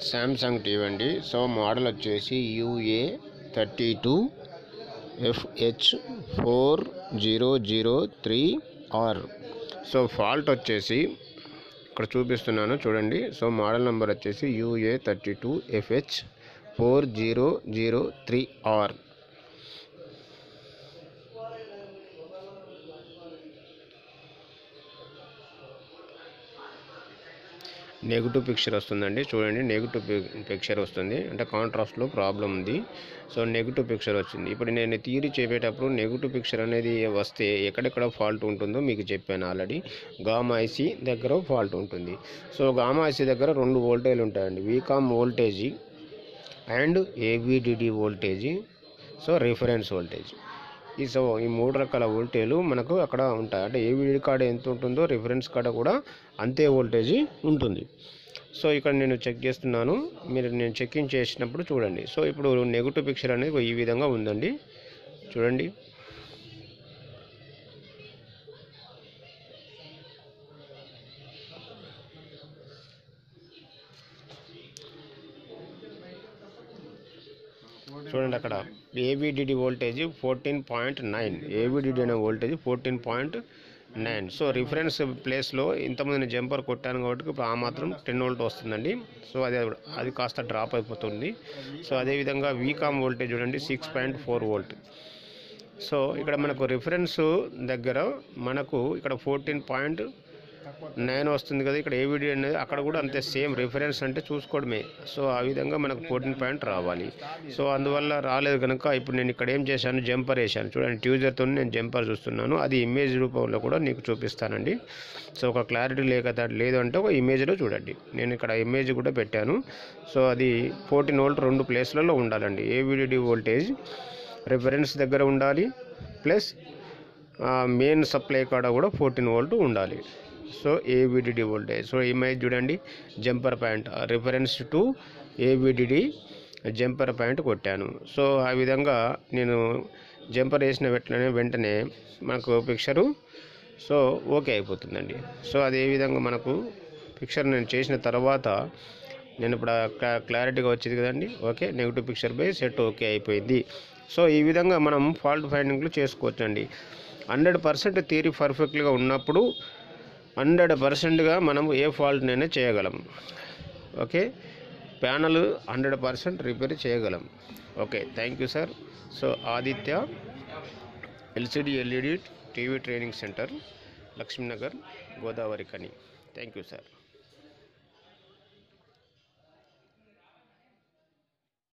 Samsung TV అండి. So model వచ్చేసి UA32FH4003R. So fault వచ్చేసి ఇక్కడ చూపిస్తున్నాను చూడండి. సో మోడల్ నెంబర్ వచ్చేసి UA32FH4003R. నెగిటివ్ పిక్చర్ వస్తుందండి చూడండి. నెగిటివ్ పిక్చర్ వస్తుంది అంటే కాంట్రాస్ట్లో ప్రాబ్లం ఉంది. సో నెగిటివ్ పిక్చర్ వచ్చింది. ఇప్పుడు నేను థియరీ చెప్పేటప్పుడు నెగిటివ్ పిక్చర్ అనేది వస్తే ఎక్కడెక్కడ ఫాల్ట్ ఉంటుందో మీకు చెప్పాను ఆల్రెడీ. గామా ఐసి దగ్గర ఫాల్ట్ ఉంటుంది. సో గామా ఐసి దగ్గర 2 వోల్టేజ్లు ఉంటాయండి. VCOM voltage and AVDD voltage. So reference voltage. ఈ 3 రకాల వోల్టేజ్లు మనకు అక్కడ ఉంటాయి. అంటే ఏబిడి కాడ ఎంత ఉంటుందో రిఫరెన్స్ కాడ కూడా అంతే వోల్టేజీ ఉంటుంది. సో ఇక్కడ నేను చెక్ చేస్తున్నాను. నేను చెక్కింగ్ చేసినప్పుడు చూడండి. సో ఇప్పుడు నెగిటివ్ పిక్చర్ అనేది ఈ విధంగా ఉందండి చూడండి. చూడండి అక్కడ ఏబిడిడి వోల్టేజ్ 14.9. ఏబిడిడి అనే వోల్టేజ్ 14.9. సో రిఫరెన్స్ ప్లేస్లో ఇంతమంది జంపర్ కొట్టాను కాబట్టి ఇప్పుడు ఆ మాత్రం 10 వోల్ట్ వస్తుందండి. సో అది కాస్త డ్రాప్ అయిపోతుంది. సో అదేవిధంగా వీకామ్ వోల్టేజ్ చూడండి 6.4 వోల్ట్. సో ఇక్కడ మనకు రిఫరెన్స్ దగ్గర మనకు ఇక్కడ 14.9 వస్తుంది కదా. ఇక్కడ ఏబిడి అనేది అక్కడ కూడా అంతే సేమ్ రిఫరెన్స్ అంటే చూసుకోవడమే. సో ఆ విధంగా మనకు 14 రావాలి. సో అందువల్ల రాలేదు కనుక ఇప్పుడు నేను ఇక్కడ ఏం చేశాను, జంపర్ వేసాను చూడండి. ట్యూజర్తో నేను జంపర్ చూస్తున్నాను. అది ఇమేజ్ రూపంలో కూడా నీకు చూపిస్తానండి. సో ఒక క్లారిటీ లేదు అంటే ఒక ఇమేజ్లో చూడండి. నేను ఇక్కడ ఇమేజ్ కూడా పెట్టాను. సో అది 14 వోల్ట్ 2 ప్లేస్లలో ఉండాలండి. ఏబిడిడి వోల్టేజ్ రిఫరెన్స్ దగ్గర ఉండాలి, ప్లస్ మెయిన్ సప్లై కాడ కూడా 14 వోల్ట్ ఉండాలి. So AVDD voltage. So image చూడండి. Jumper point reference to AVDD jumper point కొట్టాను. సో ఆ విధంగా నేను జంపర్ వేసిన వెంటనే మనకు పిక్చరు సో ఓకే అయిపోతుందండి. సో అదే విధంగా మనకు పిక్చర్ నేను చేసిన తర్వాత నేను ఇప్పుడు క్లారిటీగా వచ్చింది కదండి. Okay, negative picture by set okay అయిపోయింది. సో ఈ విధంగా మనం ఫాల్ట్ ఫైండింగ్లు చేసుకోవచ్చండి. 100% థియరీ పర్ఫెక్ట్గా ఉన్నప్పుడు 100%గా మనం ఏ ఫాల్ట్నైనా చేయగలం. ఓకే, ప్యానల్ 100% రిపేర్ చేయగలం. Okay, thank you sir. So Aditya LCD LED TV training centre, Lakshminagar, Godavarikhani. Thank you sir.